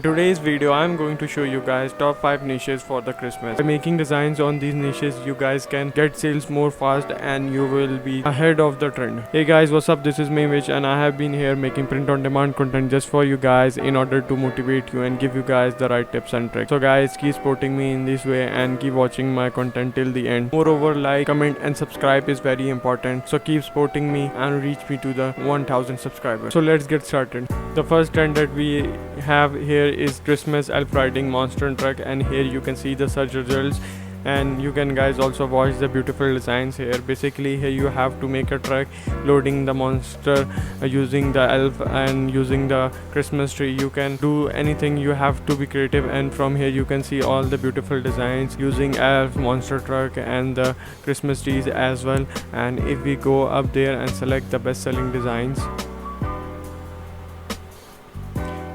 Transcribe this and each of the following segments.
today's video I'm going to show you guys top 5 niches for the Christmas. By making designs on these niches you guys can get sales more fast and you will be ahead of the trend. Hey guys, what's up? This is Mavish and I have been here making print on demand content just for you guys in order to motivate you and give you guys the right tips and tricks. So guys, keep supporting me in this way and keep watching my content till the end. Moreover, like, comment and subscribe is very important. So keep supporting me and reach me to the 1000 subscribers. So let's get started. The first trend that we have here is Christmas elf riding monster truck, and here you can see the search results and you can guys also watch the beautiful designs here. Basically here you have to make a truck loading the monster using the elf and using the Christmas tree. You can do anything, you have to be creative, and from here you can see all the beautiful designs using elf, monster truck and the Christmas trees as well. And if we go up there and select the best selling designs,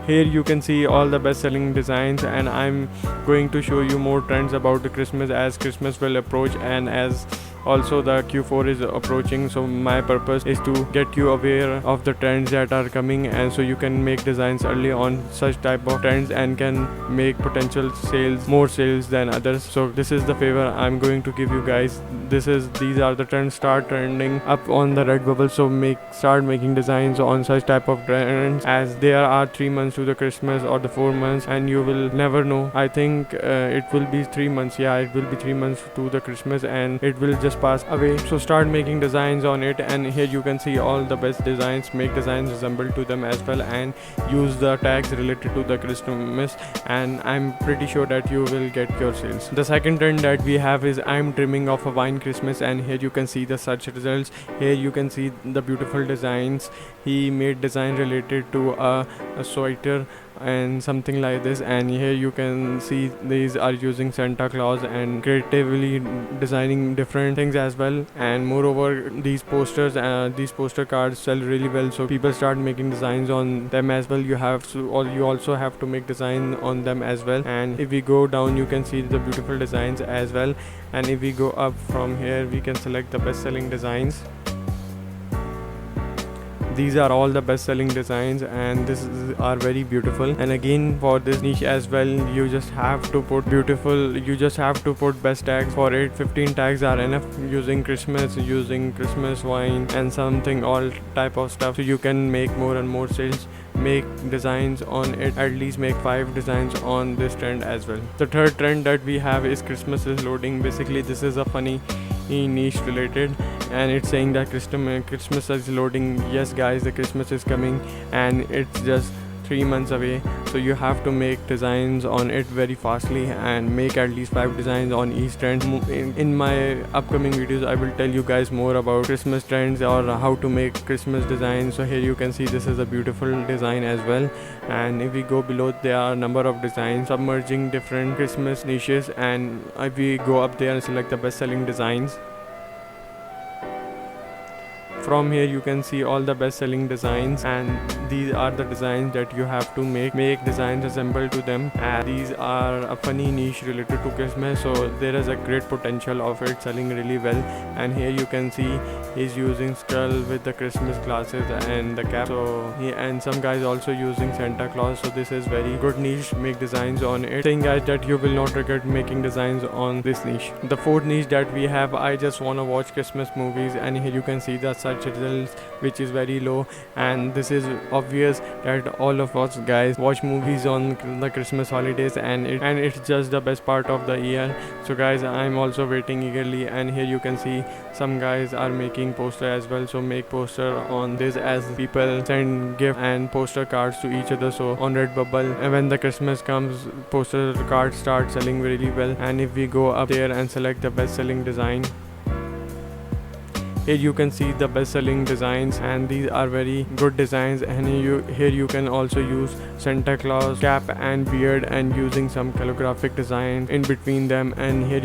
here you can see all the best selling designs, and I'm going to show you more trends about the Christmas as Christmas will approach and as also the Q4 is approaching. So my purpose is to get you aware of the trends that are coming, and so you can make designs early on such type of trends and can make potential sales, more sales than others. So this is the favor I'm going to give you guys. These are the trends. Start trending up on the Redbubble, so start making designs on such type of trends, as there are 3 months to the Christmas or the 4 months, and you will never know. I think it will be 3 months. Yeah, it will be 3 months to the Christmas and it will just pass away. So start making designs on it, and here you can see all the best designs. Make designs resemble to them as well and use the tags related to the Christmas, and I'm pretty sure that you will get your sales. The second trend that we have is I'm dreaming of a wine Christmas, and here you can see the search results. Here you can see the beautiful designs. He made design related to a sweater and something like this, and here you can see these are using Santa Claus and creatively designing different things as well. And moreover, these poster cards sell really well, so people start making designs on them as well. You also have to make design on them as well. And if we go down you can see the beautiful designs as well, and if we go up from here we can select the best selling designs. These are all the best selling designs and are very beautiful. And again, for this niche as well, you just have to put best tags for it. 15 tags are enough, using Christmas wine and something, all type of stuff, so you can make more and more sales. Make designs on it, at least make 5 designs on this trend as well. The third trend that we have is Christmas is loading. Basically this is a funny niche related, and it's saying that Christmas is loading. Yes guys, the Christmas is coming and it's just 3 months away, so you have to make designs on it very fastly and make at least 5 designs on each trend. In my upcoming videos I will tell you guys more about Christmas trends or how to make Christmas designs. So here you can see this is a beautiful design as well, and if we go below there are a number of designs submerging different Christmas niches, and if we go up there and select the best selling designs, from here you can see all the best selling designs, and these are the designs that you have to make designs assemble to them. And these are a funny niche related to Christmas, so there is a great potential of it selling really well. And here you can see he's using skull with the Christmas glasses and the cap, and some guys also using Santa Claus, so this is very good niche. Make designs on it, saying guys that you will not regret making designs on this niche. The fourth niche that we have, I just wanna watch Christmas movies, and here you can see the search results, which is very low, and this is obvious that all of us guys watch movies on the Christmas holidays, and it's just the best part of the year. So guys, I'm also waiting eagerly. And here you can see some guys are making poster as well, so make poster on this as people send gift and poster cards to each other. So on Redbubble, and when the Christmas comes, poster cards start selling really well. And if we go up there and select the best selling design, here you can see the best selling designs, and these are very good designs. And here you can also use Santa Claus cap and beard and using some calligraphic design in between them. And here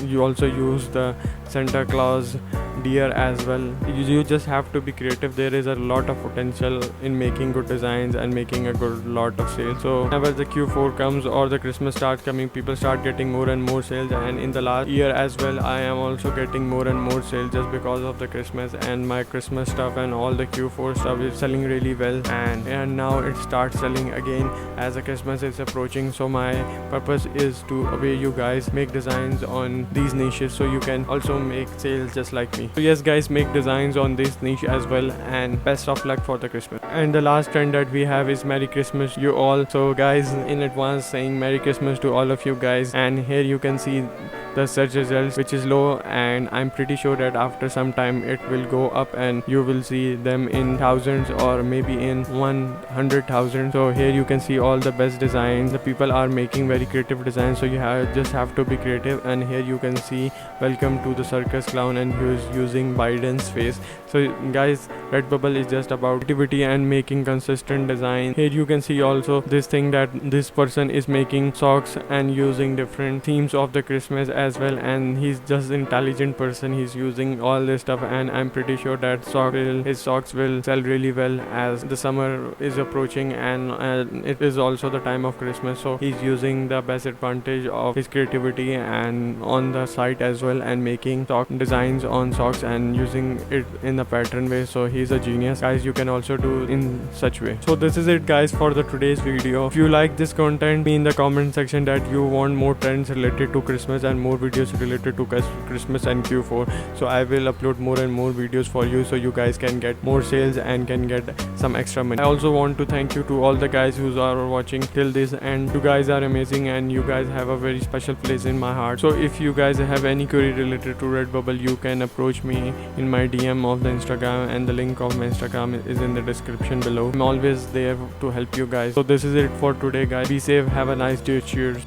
you also use the Santa Claus deer as well. You just have to be creative. There is a lot of potential in making good designs and making a good lot of sales. So whenever the Q4 comes or the Christmas starts coming, people start getting more and more sales. And in the last year as well, I am also getting more and more sales just because of of the Christmas, and my Christmas stuff and all the Q4 stuff is selling really well, and now it starts selling again as the Christmas is approaching. So my purpose is to aware you guys make designs on these niches so you can also make sales just like me. So yes guys, make designs on this niche as well, and best of luck for the Christmas. And the last trend that we have is Merry Christmas you all. So guys, in advance saying Merry Christmas to all of you guys. And here you can see the search results, which is low, and I'm pretty sure that after some time it will go up and you will see them in thousands or maybe in 100,000. So here you can see all the best designs. The people are making very creative designs, so you just have to be creative. And here you can see welcome to the circus clown, and he is using Biden's face. So guys, Redbubble is just about creativity and making consistent design. Here you can see also this thing that this person is making socks and using different themes of the Christmas as well, and he's just intelligent person. He's using all this stuff, and I'm pretty sure that his socks will sell really well as the summer is approaching, and it is also the time of Christmas. So he's using the best advantage of his creativity and on the site as well, and making sock designs on socks and using it in the pattern way. So he's a genius guys. You can also do in such way. So this is it guys for the today's video. If you like this content, be in the comment section that you want more trends related to Christmas and more videos related to Christmas and Q4. So I will upload more and more videos for you, so you guys can get more sales and can get some extra money. I also want to thank you to all the guys who are watching till this, and you guys are amazing, and you guys have a very special place in my heart. So if you guys have any query related to Redbubble, you can approach me in my DM of the Instagram, and the link of my Instagram is in the description below. I'm always there to help you guys. So this is it for today guys. Be safe, have a nice day, cheers.